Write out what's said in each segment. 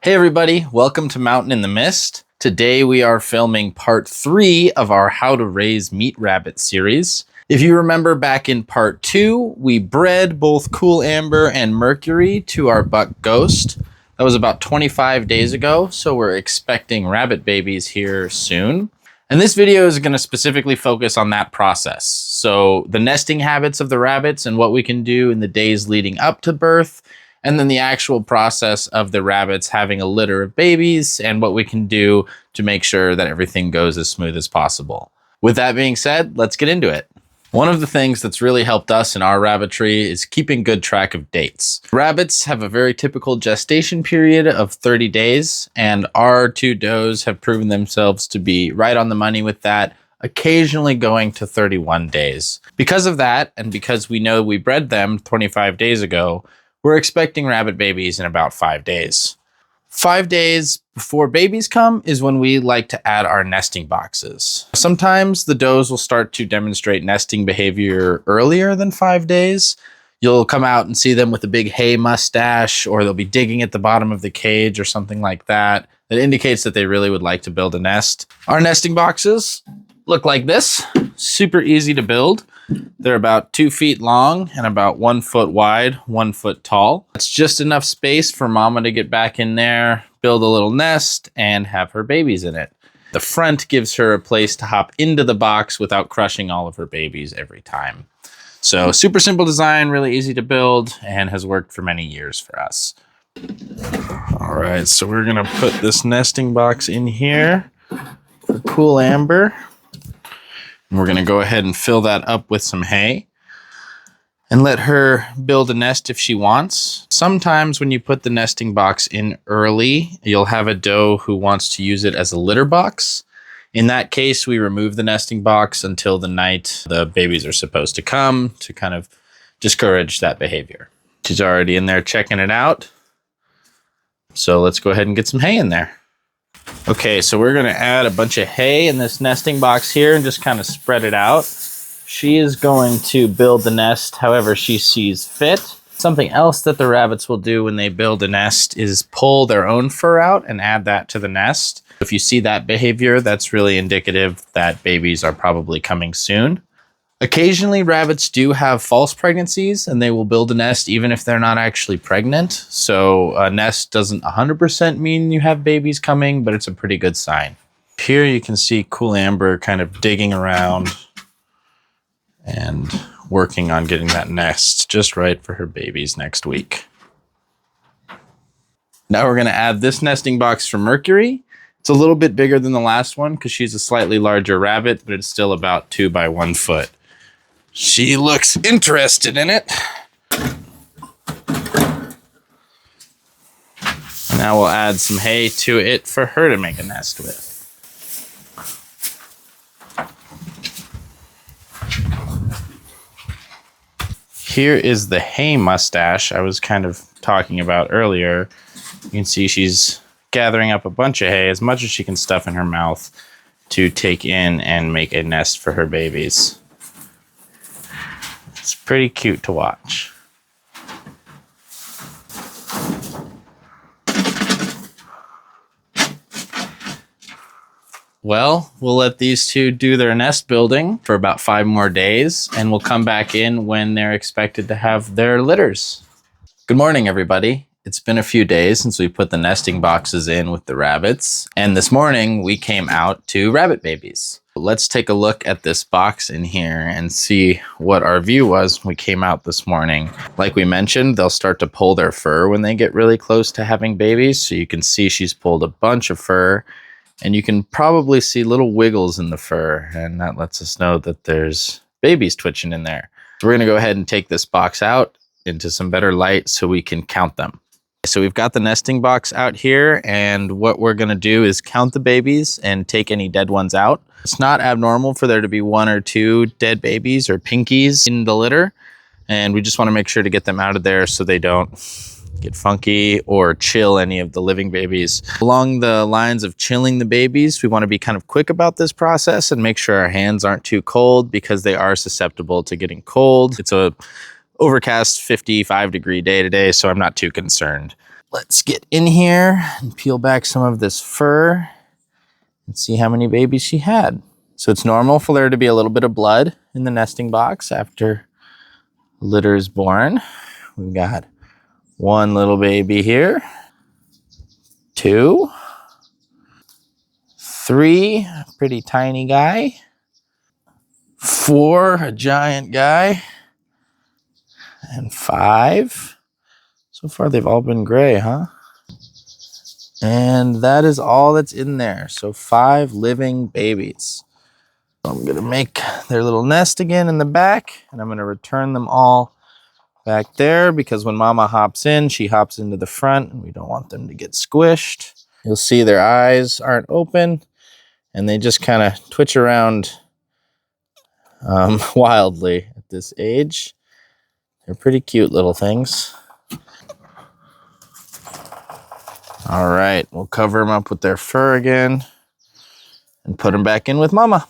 Hey everybody, welcome to Mountain in the Mist. Today we are filming part 3 of our How to Raise Meat Rabbit series. If you remember back in part 2, we bred both Cool Amber and Mercury to our buck Ghost. That was about 25 days ago, so we're expecting rabbit babies here soon. And this video is going to specifically focus on that process. So the nesting habits of the rabbits and what we can do in the days leading up to birth, and then the actual process of the rabbits having a litter of babies and what we can do to make sure that everything goes as smooth as possible. With that being said, let's get into it. One of the things that's really helped us in our rabbitry is keeping good track of dates. Rabbits have a very typical gestation period of 30 days, and our two does have proven themselves to be right on the money with that, occasionally going to 31 days. Because of that, and because we know we bred them 25 days ago, we're expecting rabbit babies in about 5 days. 5 days before babies come is when we like to add our nesting boxes. Sometimes the does will start to demonstrate nesting behavior earlier than 5 days. You'll come out and see them with a big hay mustache, or they'll be digging at the bottom of the cage or something like that. That indicates that they really would like to build a nest. Our nesting boxes look like this, super easy to build. They're about 2 feet long and about 1 foot wide, 1 foot tall. It's just enough space for mama to get back in there, build a little nest, and have her babies in it. The front gives her a place to hop into the box without crushing all of her babies every time. So super simple design, really easy to build, and has worked for many years for us. All right, so we're gonna put this nesting box in here for Cool Amber. And we're gonna go ahead and fill that up with some hay and let her build a nest if she wants. Sometimes when you put the nesting box in early, you'll have a doe who wants to use it as a litter box. In that case, we remove the nesting box until the night the babies are supposed to come to kind of discourage that behavior. She's already in there checking it out. So let's go ahead and get some hay in there. Okay, so we're gonna add a bunch of hay in this nesting box here and just kind of spread it out. She is going to build the nest however she sees fit. Something else that the rabbits will do when they build a nest is pull their own fur out and add that to the nest. If you see that behavior, that's really indicative that babies are probably coming soon. Occasionally, rabbits do have false pregnancies and they will build a nest even if they're not actually pregnant. So a nest doesn't 100% mean you have babies coming, but it's a pretty good sign. Here you can see Cool Amber kind of digging around and working on getting that nest just right for her babies next week. Now we're going to add this nesting box for Mercury. It's a little bit bigger than the last one because she's a slightly larger rabbit, but it's still about 2 by 1 foot. She looks interested in it. Now we'll add some hay to it for her to make a nest with. Here is the hay mustache I was kind of talking about earlier. You can see she's gathering up a bunch of hay, as much as she can stuff in her mouth, to take in and make a nest for her babies. It's pretty cute to watch. Well, we'll let these two do their nest building for about 5 more days, and we'll come back in when they're expected to have their litters. Good morning, everybody. It's been a few days since we put the nesting boxes in with the rabbits, and this morning we came out to rabbit babies. Let's take a look at this box in here and see what our view was when we came out this morning. Like we mentioned, they'll start to pull their fur when they get really close to having babies. So you can see she's pulled a bunch of fur, and you can probably see little wiggles in the fur, and that lets us know that there's babies twitching in there. So we're gonna go ahead and take this box out into some better light so we can count them. So we've got the nesting box out here, and what we're gonna do is count the babies and take any dead ones out. It's not abnormal for there to be 1 or 2 dead babies or pinkies in the litter, and we just wanna make sure to get them out of there so they don't get funky or chill any of the living babies. Along the lines of chilling the babies, we wanna be kind of quick about this process and make sure our hands aren't too cold because they are susceptible to getting cold. It's a overcast 55-degree day today, so I'm not too concerned. let's get in here and peel back some of this fur and see how many babies she had. So it's normal for there to be a little bit of blood in the nesting box after litter is born. We've got one little baby here, 2, 3, a pretty tiny guy, 4, a giant guy, and 5. So far they've all been gray, huh? And that is all that's in there. So 5 living babies. I'm gonna make their little nest again in the back, and I'm gonna return them all back there because when Mama hops in, she hops into the front and we don't want them to get squished. You'll see their eyes aren't open and they just kind of twitch around wildly at this age. They're pretty cute little things. All right, we'll cover them up with their fur again and put them back in with Mama.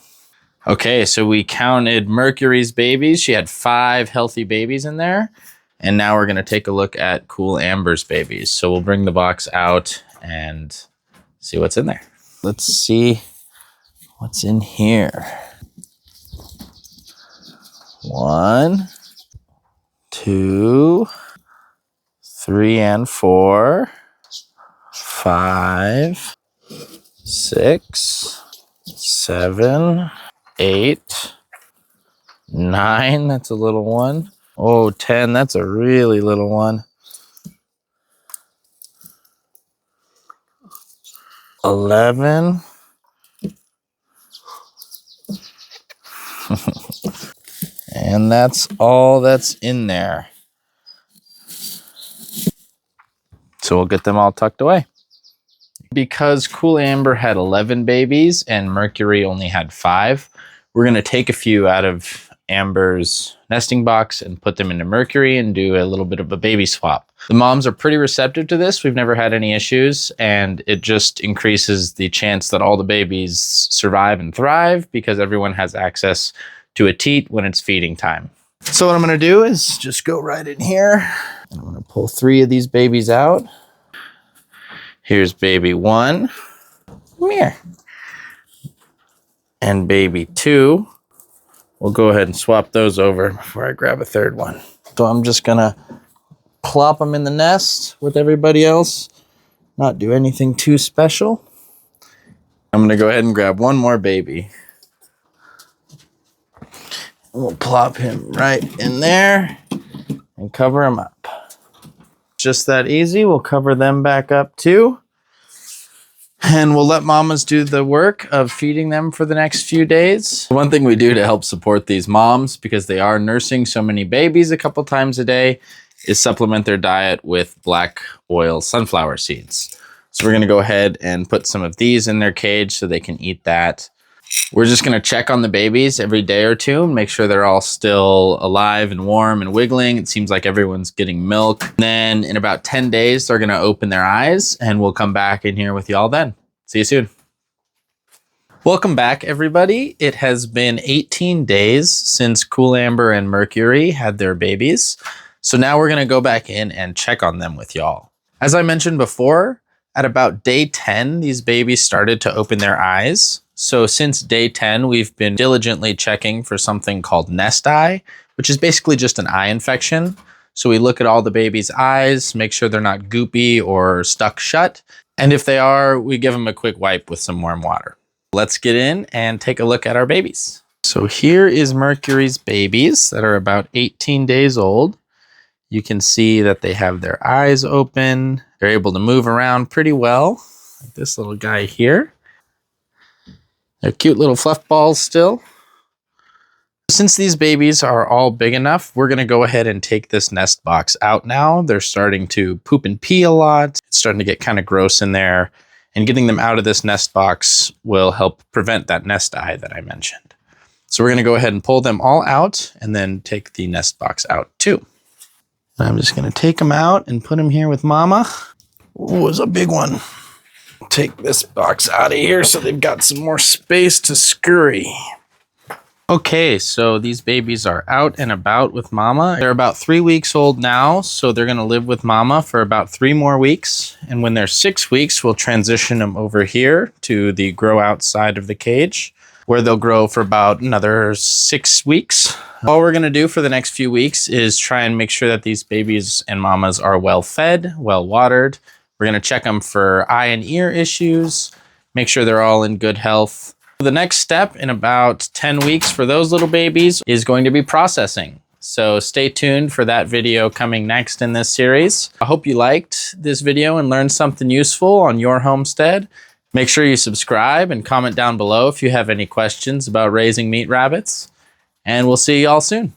Okay, so we counted Mercury's babies. She had 5 healthy babies in there. And now we're gonna take a look at Cool Amber's babies. So we'll bring the box out and see what's in there. Let's see what's in here. 1, 2, 3 and 4, 5, 6, 7, 8, 9, that's a little one. Oh, 10, that's a really little one. 11. And that's all that's in there. So we'll get them all tucked away. Because Cool Amber had 11 babies and Mercury only had 5, we're going to take a few out of Amber's nesting box and put them into Mercury and do a little bit of a baby swap. The moms are pretty receptive to this. We've never had any issues, and it just increases the chance that all the babies survive and thrive because everyone has access to a teat when it's feeding time. So what I'm going to do is just go right in here. And I'm going to pull 3 of these babies out. Here's baby 1. Come here. And baby 2. We'll go ahead and swap those over before I grab a 3rd one. So I'm just gonna plop them in the nest with everybody else, not do anything too special. I'm gonna go ahead and grab one more baby. And we'll plop him right in there and cover him up. Just that easy. We'll cover them back up too. And we'll let mamas do the work of feeding them for the next few days. One thing we do to help support these moms, because they are nursing so many babies a couple times a day, is supplement their diet with black oil sunflower seeds. So we're gonna go ahead and put some of these in their cage so they can eat that. We're just gonna check on the babies every day or two and make sure they're all still alive and warm and wiggling. It seems like everyone's getting milk. Then in about 10 days, they're gonna open their eyes and we'll come back in here with y'all then. See you soon. Welcome back, everybody. It has been 18 days since Cool Amber and Mercury had their babies. So now we're gonna go back in and check on them with y'all. As I mentioned before, at about day 10, these babies started to open their eyes. So since day 10, we've been diligently checking for something called nest eye, which is basically just an eye infection. So we look at all the baby's eyes, make sure they're not goopy or stuck shut. And if they are, we give them a quick wipe with some warm water. Let's get in and take a look at our babies. So here is Mercury's babies that are about 18 days old. You can see that they have their eyes open. They're able to move around pretty well, like this little guy here. They're cute little fluff balls still. Since these babies are all big enough, we're gonna go ahead and take this nest box out now. They're starting to poop and pee a lot. It's starting to get kind of gross in there, and getting them out of this nest box will help prevent that nest eye that I mentioned. So we're gonna go ahead and pull them all out and then take the nest box out too. And I'm just gonna take them out and put them here with Mama. Oh, it's a big one. Take this box out of here so they've got some more space to scurry. Okay, so these babies are out and about with mama. They're about 3 weeks old now, so they're gonna live with mama for about 3 more weeks. And when they're 6 weeks, we'll transition them over here to the grow out side of the cage, where they'll grow for about another 6 weeks. All we're gonna do for the next few weeks is try and make sure that these babies and mamas are well fed, well watered. We're gonna check them for eye and ear issues, make sure they're all in good health. The next step in about 10 weeks for those little babies is going to be processing. So stay tuned for that video coming next in this series. I hope you liked this video and learned something useful on your homestead. Make sure you subscribe and comment down below if you have any questions about raising meat rabbits. And we'll see you all soon.